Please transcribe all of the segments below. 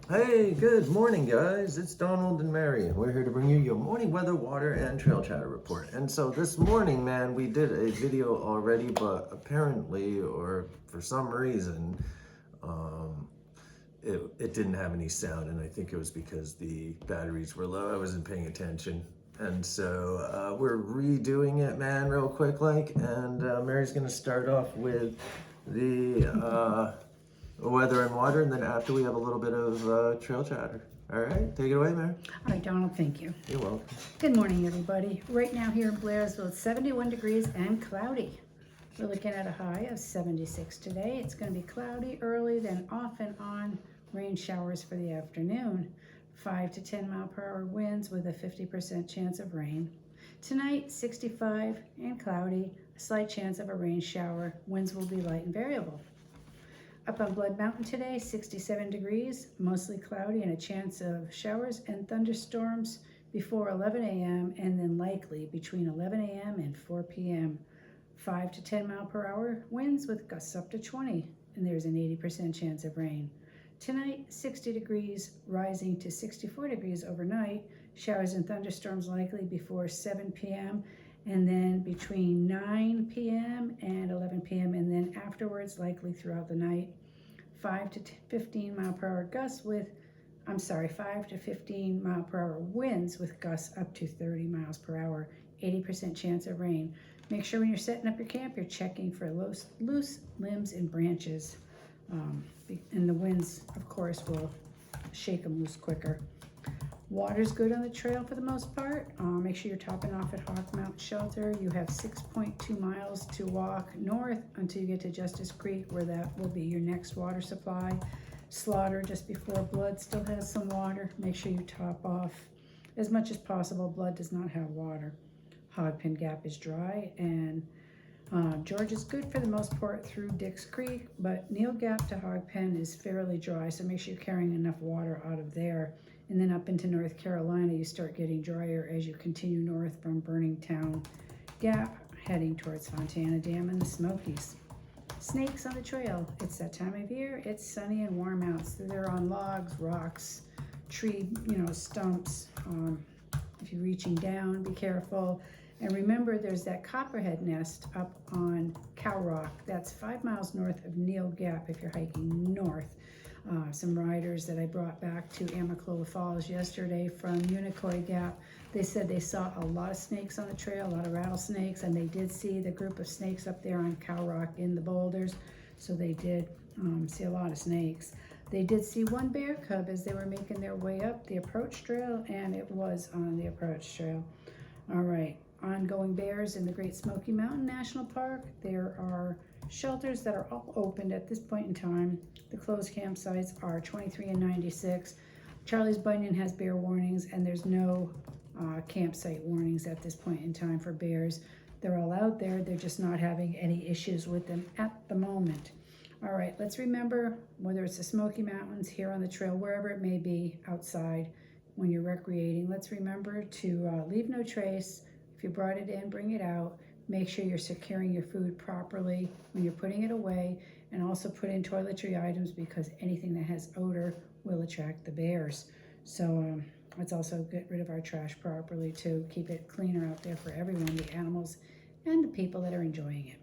Hey, good morning, guys. It's Donald and Mary, and we're here to bring you your morning weather, water, and trail chatter report. And so this morning, man, we did a video already, but apparently, or for some reason, um, it didn't have any sound, and I think it was because the batteries were low. I wasn't paying attention. And so we're redoing it, man, real quick, and Mary's gonna start off with the weather and water, and then after we have a little bit of trail chatter. All right, take it away, Mary. All right, Donald, thank you. You're welcome. Good morning, everybody. Right now here in Blairsville, it's 71 degrees and cloudy. We're looking at a high of 76 today. It's going to be cloudy early, then off and on rain showers for the afternoon. 5 to 10 mile per hour winds with a 50% chance of rain. Tonight, 65 and cloudy, a slight chance of a rain shower. Winds will be light and variable. Up on Blood Mountain today, 67 degrees, mostly cloudy and a chance of showers and thunderstorms before 11 a.m. and then likely between 11 a.m. and 4 p.m. 5 to 10 mile per hour winds with gusts up to 20, and there's an 80% chance of rain. Tonight, 60 degrees, rising to 64 degrees overnight. Showers and thunderstorms likely before 7 p.m. and then between 9 p.m. and 11 p.m. and then afterwards likely throughout the night. 5 to 15 mile per hour gusts with, 5 to 15 mile per hour winds with gusts up to 30 miles per hour. 80% chance of rain. Make sure when you're setting up your camp, you're checking for loose limbs and branches. And the winds, of course, will shake them loose quicker. Water's good on the trail for the most part. Make sure you're topping off at Hawk Mountain Shelter. You have 6.2 miles to walk north until you get to Justice Creek, where that will be your next water supply. Slaughter just before Blood still has some water. Make sure you top off as much as possible. Blood does not have water. Hogpen Gap is dry, and George is good for the most part through Dix Creek, but Neal Gap to Hogpen is fairly dry, so make sure you're carrying enough water out of there. And then up into North Carolina, you start getting drier as you continue north from Burningtown Gap, heading towards Fontana Dam and the Smokies. Snakes on the trail. It's that time of year. It's sunny and warm out. So they're on logs, rocks, tree, stumps. If you're reaching down, be careful. And remember, there's that copperhead nest up on Cow Rock. That's 5 miles north of Neal Gap if you're hiking north. Some riders that I brought back to Amicalola Falls yesterday from Unicoi Gap, they said they saw a lot of snakes on the trail, a lot of rattlesnakes, and they did see the group of snakes up there on Cow Rock in the boulders. So they did see a lot of snakes. They did see one bear cub as they were making their way up the approach trail, and it was on the approach trail. All right, ongoing bears in the Great Smoky Mountain National Park. There are shelters that are all opened at this point in time. The closed campsites are 23 and 96. Charlie's Bunyan has bear warnings, and there's no campsite warnings at this point in time for bears. They're all out there. They're just not having any issues with them at the moment. All right, let's remember, whether it's the Smoky Mountains, here on the trail, wherever it may be outside when you're recreating, let's remember to leave no trace. If you brought it in, bring it out. Make sure you're securing your food properly when you're putting it away, and also put in toiletry items, because anything that has odor will attract the bears. So let's also get rid of our trash properly to keep it cleaner out there for everyone, the animals and the people that are enjoying it.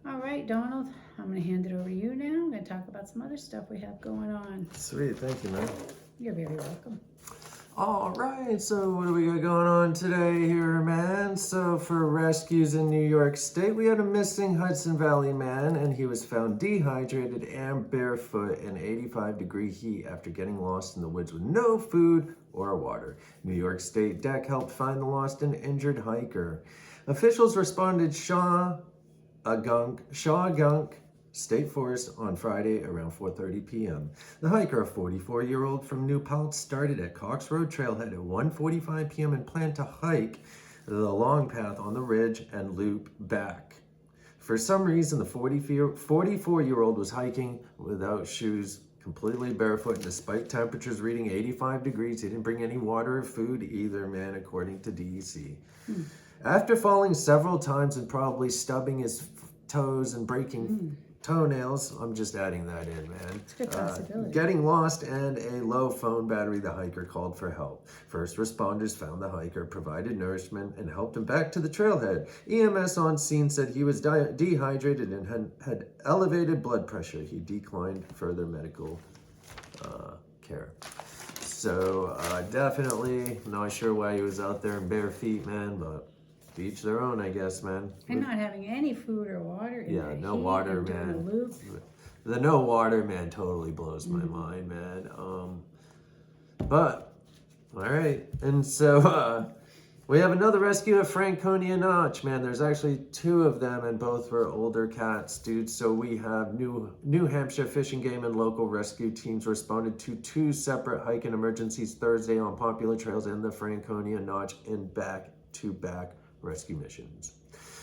All right, Donald, I'm going to hand it over to you now. I'm going to talk about some other stuff we have going on. Sweet, thank you, man. You're very welcome. All right, so what do we got going on today here, man? So for rescues in New York State, we had a missing Hudson Valley man, and he was found dehydrated and barefoot in 85-degree heat after getting lost in the woods with no food or water. New York State DEC helped find the lost and injured hiker. Officials responded Shawgunk State Forest on Friday around 4:30 p.m. The hiker, a 44-year-old from New Paltz, started at Cox Road Trailhead at 1:45 p.m. and planned to hike the long path on the ridge and loop back. For some reason, the 44-year-old was hiking without shoes, completely barefoot, and despite temperatures reading 85 degrees, he didn't bring any water or food either, man, according to DEC. After falling several times and probably stubbing his toes and breaking toenails. I'm just adding that in, man. It's a good possibility. Getting lost and a low phone battery, the hiker called for help. First responders found the hiker, provided nourishment, and helped him back to the trailhead. EMS on scene said he was dehydrated and had elevated blood pressure. He declined further medical care. So definitely not sure why he was out there in bare feet, man, but to each their own, I guess, man. And not having any food or water in Yeah, the no heat water, and doing man. a loop. The no water, man, totally blows my mind, man. But all right, and so we have another rescue at Franconia Notch, man. There's actually 2 of them, and both were older cats, dude. So we have New Hampshire Fish and Game and local rescue teams responded to 2 separate hiking emergencies Thursday on popular trails in the Franconia Notch in back-to-back rescue missions.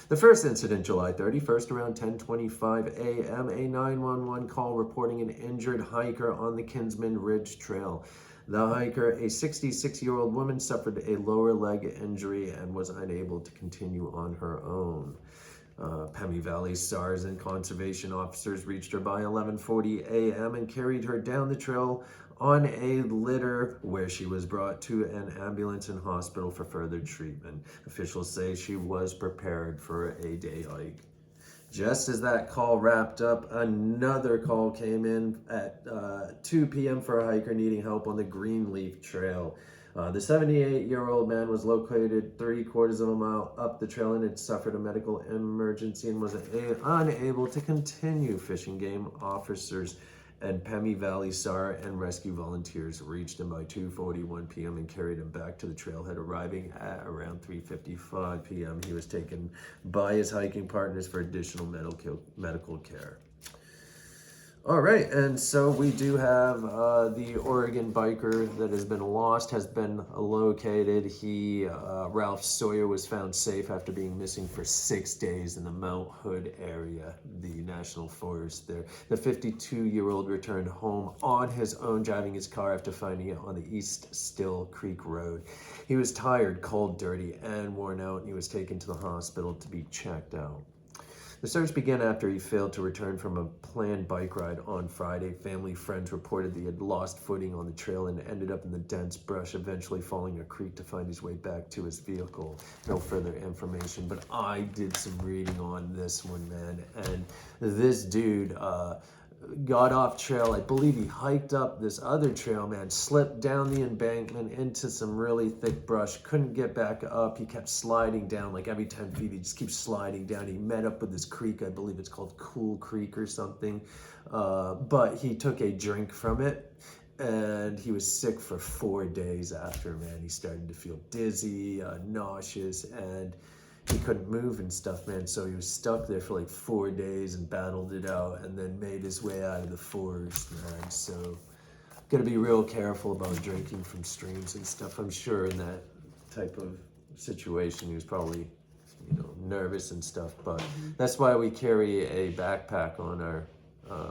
The first incident, July 31st, around 10:25 a.m., a 911 call reporting an injured hiker on the Kinsman Ridge Trail. The hiker, a 66-year-old woman, suffered a lower leg injury and was unable to continue on her own. Pemi Valley SARS and conservation officers reached her by 11:40 a.m. and carried her down the trail on a litter, where she was brought to an ambulance and hospital for further treatment. Officials say she was prepared for a day hike. Just as that call wrapped up, another call came in at 2 p.m. for a hiker needing help on the Greenleaf Trail. The 78-year-old man was located 3/4 of a mile up the trail and had suffered a medical emergency and was unable to continue. Fishing Game officers and Pemi Valley SAR and rescue volunteers reached him by 2:41 p.m. and carried him back to the trailhead. Arriving at around 3:55 p.m., he was taken by his hiking partners for additional medical care. All right, and so we do have the Oregon biker that has been lost has been located. Ralph Sawyer was found safe after being missing for 6 days in the Mount Hood area, the national forest there. The 52-year-old returned home on his own, driving his car after finding it on the East Still Creek Road. He was tired, cold, dirty, and worn out, and he was taken to the hospital to be checked out. The search began after he failed to return from a planned bike ride on Friday. Family friends reported he had lost footing on the trail and ended up in the dense brush, eventually falling a creek to find his way back to his vehicle. No further information, but I did some reading on this one, man. And this dude got off trail. I believe he hiked up this other trail, man, slipped down the embankment into some really thick brush, couldn't get back up. He kept sliding down, like every 10 feet, he just keeps sliding down. He met up with this creek, I believe it's called Cool Creek or something, but he took a drink from it, and he was sick for 4 days after, man. He started to feel dizzy, nauseous, and he couldn't move and stuff, man. So he was stuck there for like 4 days and battled it out and then made his way out of the forest, man. So gotta be real careful about drinking from streams and stuff. I'm sure in that type of situation he was probably, nervous and stuff, but that's why we carry a backpack on our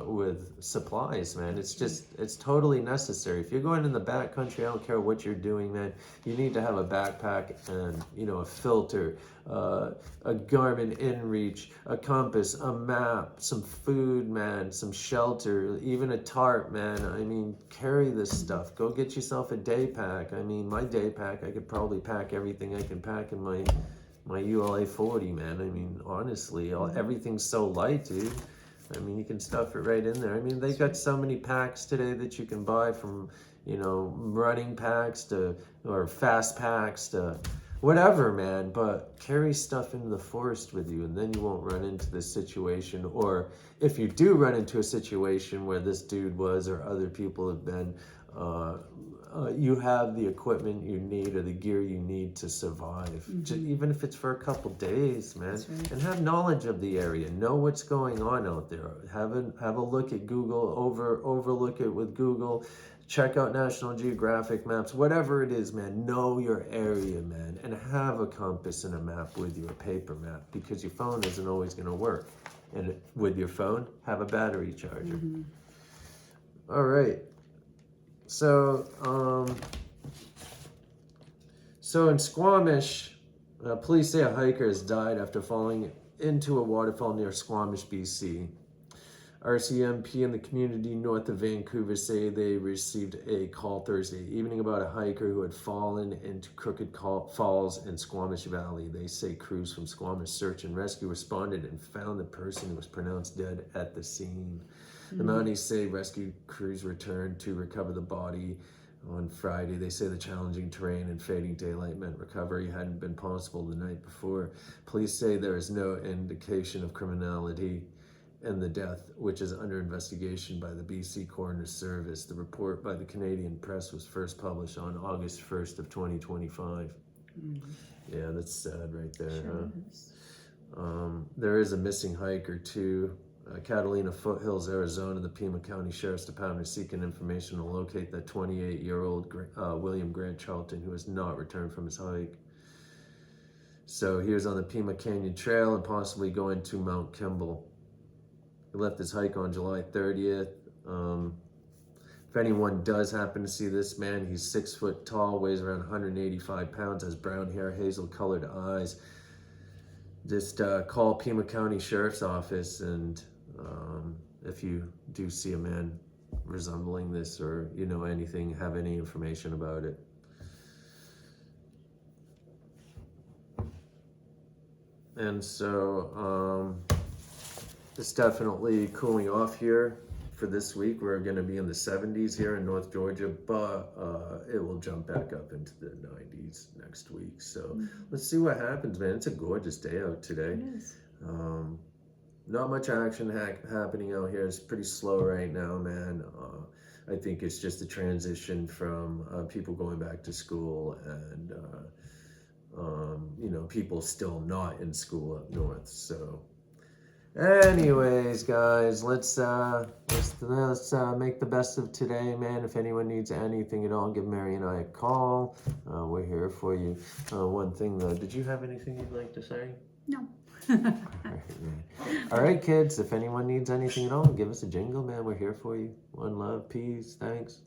with supplies, man. It's totally necessary. If you're going in the backcountry, I don't care what you're doing, man, you need to have a backpack and a filter, a Garmin InReach, a compass, a map, some food, man, some shelter, even a tarp, man. I mean, carry this stuff. Go get yourself a day pack. I mean, my day pack, I could probably pack everything I can pack in my ULA 40, man. I mean, honestly, everything's so light, dude. I mean, you can stuff it right in there. I mean, they got so many packs today that you can buy, from, running packs or fast packs to whatever, man. But carry stuff into the forest with you, and then you won't run into this situation. Or if you do run into a situation where this dude was or other people have been, you have the equipment you need or the gear you need to survive, even if it's for a couple days, man. Right. And have knowledge of the area, know what's going on out there. Have a look at Google, overlook it with Google, check out National Geographic maps, whatever it is, man. Know your area, man, and have a compass and a map with you, a paper map, because your phone isn't always going to work. And with your phone, have a battery charger. All right. So in Squamish, police say a hiker has died after falling into a waterfall near Squamish, BC. RCMP in the community north of Vancouver say they received a call Thursday evening about a hiker who had fallen into Crooked Falls in Squamish Valley. They say crews from Squamish Search and Rescue responded and found the person who was pronounced dead at the scene. The Mounties say rescue crews returned to recover the body on Friday. They say the challenging terrain and fading daylight meant recovery hadn't been possible the night before. Police say there is no indication of criminality in the death, which is under investigation by the BC Coroner's Service. The report by the Canadian Press was first published on August 1st of 2025. Yeah, that's sad right there, Sure huh? There is a missing hiker too. Catalina Foothills, Arizona, the Pima County Sheriff's Department is seeking information to locate that 28-year-old William Grant Charlton, who has not returned from his hike. So he was on the Pima Canyon Trail and possibly going to Mount Kimball. He left his hike on July 30th. If anyone does happen to see this man, he's 6 foot tall, weighs around 185 pounds, has brown hair, hazel-colored eyes. Just call Pima County Sheriff's Office, and if you do see a man resembling this, or you know anything, have any information about it. And so it's definitely cooling off here for this week. We're going to be in the 70s here in North Georgia, but it will jump back up into the 90s next week. So let's see what happens, man. It's a gorgeous day out today. It is. Not much action happening out here. It's pretty slow right now, man. I think it's just a transition from people going back to school and you know, people still not in school up north. So anyways, guys, let's make the best of today, man. If anyone needs anything at all, give Mary and I a call. We're here for you. One thing though, did you have anything you'd like to say? No. All right, kids, if anyone needs anything at all, give us a jingle, man. We're here for you. One love, peace, thanks.